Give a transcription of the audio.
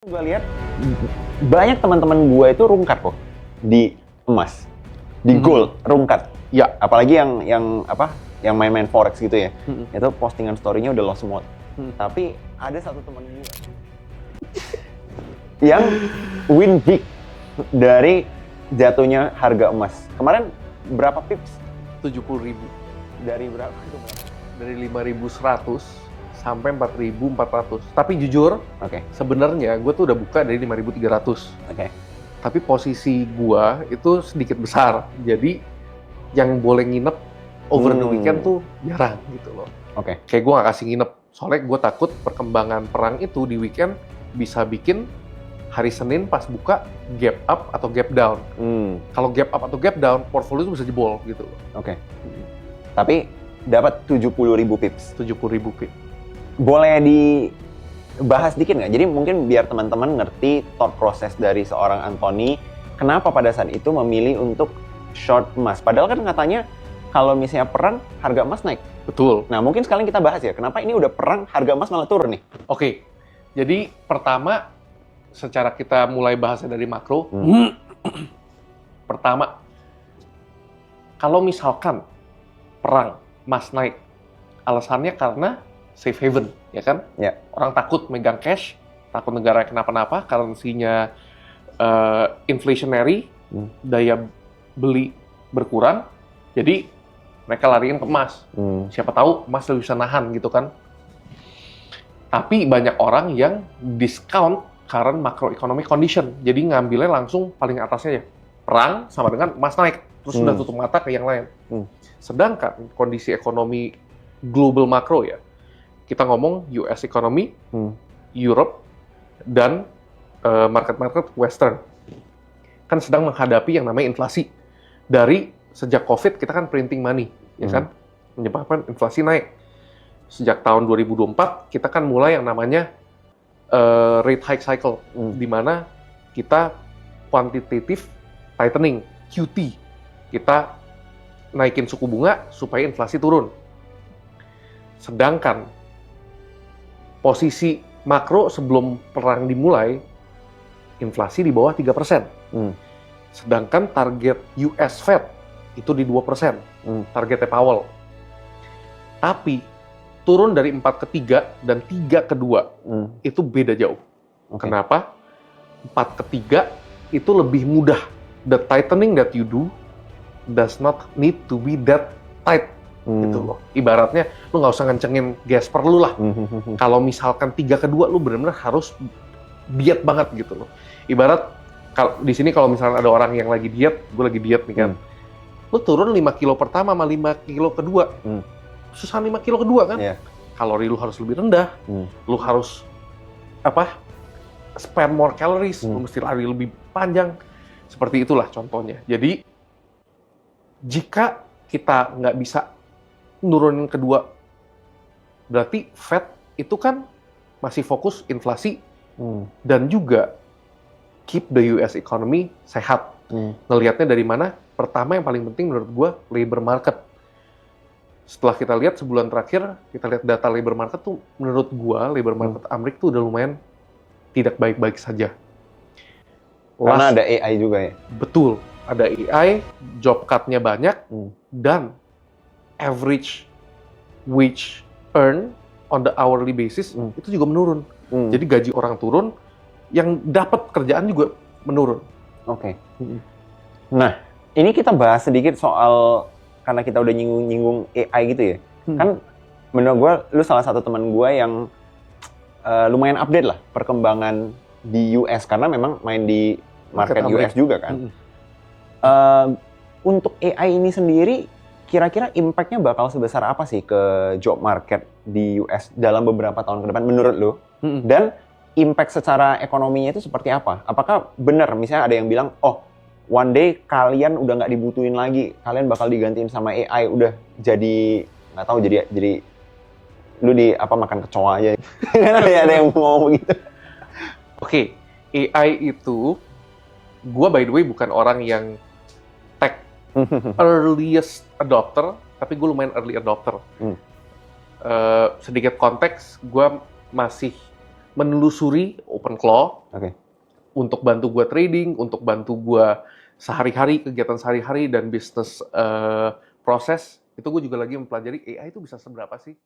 Gue lihat banyak teman-teman gue itu rungkat kok di emas, di gold rungkat. Ya. Apalagi yang main-main forex gitu ya. Itu postingan story-nya udah lost semua. Tapi ada satu teman gue yang win big dari jatuhnya harga emas. Kemarin berapa pips? 70.000. Dari berapa? Dari 5.100 sampai 4.400. Tapi jujur, Oke. sebenarnya gue tuh udah buka dari 5.300. Oke. Tapi posisi gue itu sedikit besar. Jadi yang boleh nginep over the weekend tuh jarang gitu loh. Oke. Kayak gue gak kasih nginep. Soalnya gue takut perkembangan perang itu di weekend bisa bikin hari Senin pas buka gap up atau gap down. Kalau gap up atau gap down, portfolio itu bisa jebol gitu loh. Oke. Tapi dapat 70.000 pips. 70.000 pips. Boleh dibahas dikit nggak? Jadi mungkin biar teman-teman ngerti thought process dari seorang Anthony, kenapa pada saat itu memilih untuk short emas. Padahal kan katanya kalau misalnya perang, harga emas naik. Betul. Nah mungkin sekalian kita bahas ya, kenapa ini udah perang, harga emas malah turun nih? Oke, jadi pertama, secara kita mulai bahasnya dari makro, pertama, kalau misalkan perang, emas naik, alasannya karena safe haven, ya kan? Ya. Orang takut megang cash, takut negara kenapa-napa, currency-nya inflationary, daya beli berkurang, jadi mereka lariin ke emas. Siapa tahu emas lebih bisa nahan gitu kan. Tapi banyak orang yang discount current macroeconomic condition, jadi ngambilnya langsung paling atasnya ya. Perang sama dengan emas naik, terus sudah tutup mata ke yang lain. Sedangkan kondisi ekonomi global makro ya, kita ngomong US economy, Europe, dan market-market Western kan sedang menghadapi yang namanya inflasi. Dari sejak COVID kita kan printing money, ya kan, menyebabkan inflasi naik. Sejak tahun 2024 kita kan mulai yang namanya rate hike cycle, di mana kita quantitative tightening, QT, kita naikin suku bunga supaya inflasi turun. Sedangkan posisi makro sebelum perang dimulai, inflasi di bawah 3%. Sedangkan target US Fed itu di 2%, targetnya Powell. Tapi turun dari 4 ke 3 dan 3 ke 2, itu beda jauh. Kenapa? 4 ke 3 itu lebih mudah. The tightening that you do does not need to be that tight. Gitu loh. Ibaratnya lu nggak usah ngencengin gas per lu lah. Kalau misalkan 3 ke 2 lu benar-benar harus diet banget gitu loh. Ibarat di sini kalau misalnya ada orang yang lagi diet, gue lagi diet nih kan. Lu turun 5 kilo pertama sama 5 kilo kedua. Susah 5 kilo kedua kan? Yeah. Kalori lu harus lebih rendah. Lu harus spend more calories, lu mesti lari lebih panjang. Seperti itulah contohnya. Jadi jika kita nggak bisa nurunin kedua, berarti Fed itu kan masih fokus inflasi dan juga keep the US economy sehat. Ngelihatnya dari mana? Pertama yang paling penting menurut gua labor market. Setelah kita lihat sebulan terakhir, kita lihat data labor market tuh, menurut gua labor market Amerika tuh udah lumayan tidak baik-baik saja. Karena ada AI juga ya? Betul, ada AI, job cut-nya banyak, dan average wage earn on the hourly basis itu juga menurun. Jadi gaji orang turun, yang dapat kerjaan juga menurun. Oke. Nah, ini kita bahas sedikit soal, karena kita udah nyinggung AI gitu ya. Kan menurut gue, lu salah satu teman gue yang lumayan update lah perkembangan di US, karena memang main di market US juga kan. Untuk AI ini sendiri, kira-kira impact-nya bakal sebesar apa sih ke job market di US dalam beberapa tahun ke depan menurut lu? Dan impact secara ekonominya itu seperti apa? Apakah benar misalnya ada yang bilang, oh one day kalian udah nggak dibutuhin lagi, kalian bakal digantiin sama AI, udah jadi nggak tahu, jadi lu makan kecoa aja. Ada yang ngomong gitu. Oke, AI itu, gua by the way bukan orang yang tech earliest adopter, tapi gue lumayan early adopter. Sedikit konteks, gue masih menelusuri OpenClaw Oke. untuk bantu gue trading, untuk bantu gue sehari-hari, kegiatan sehari-hari dan bisnis proses. Itu gue juga lagi mempelajari AI itu bisa seberapa sih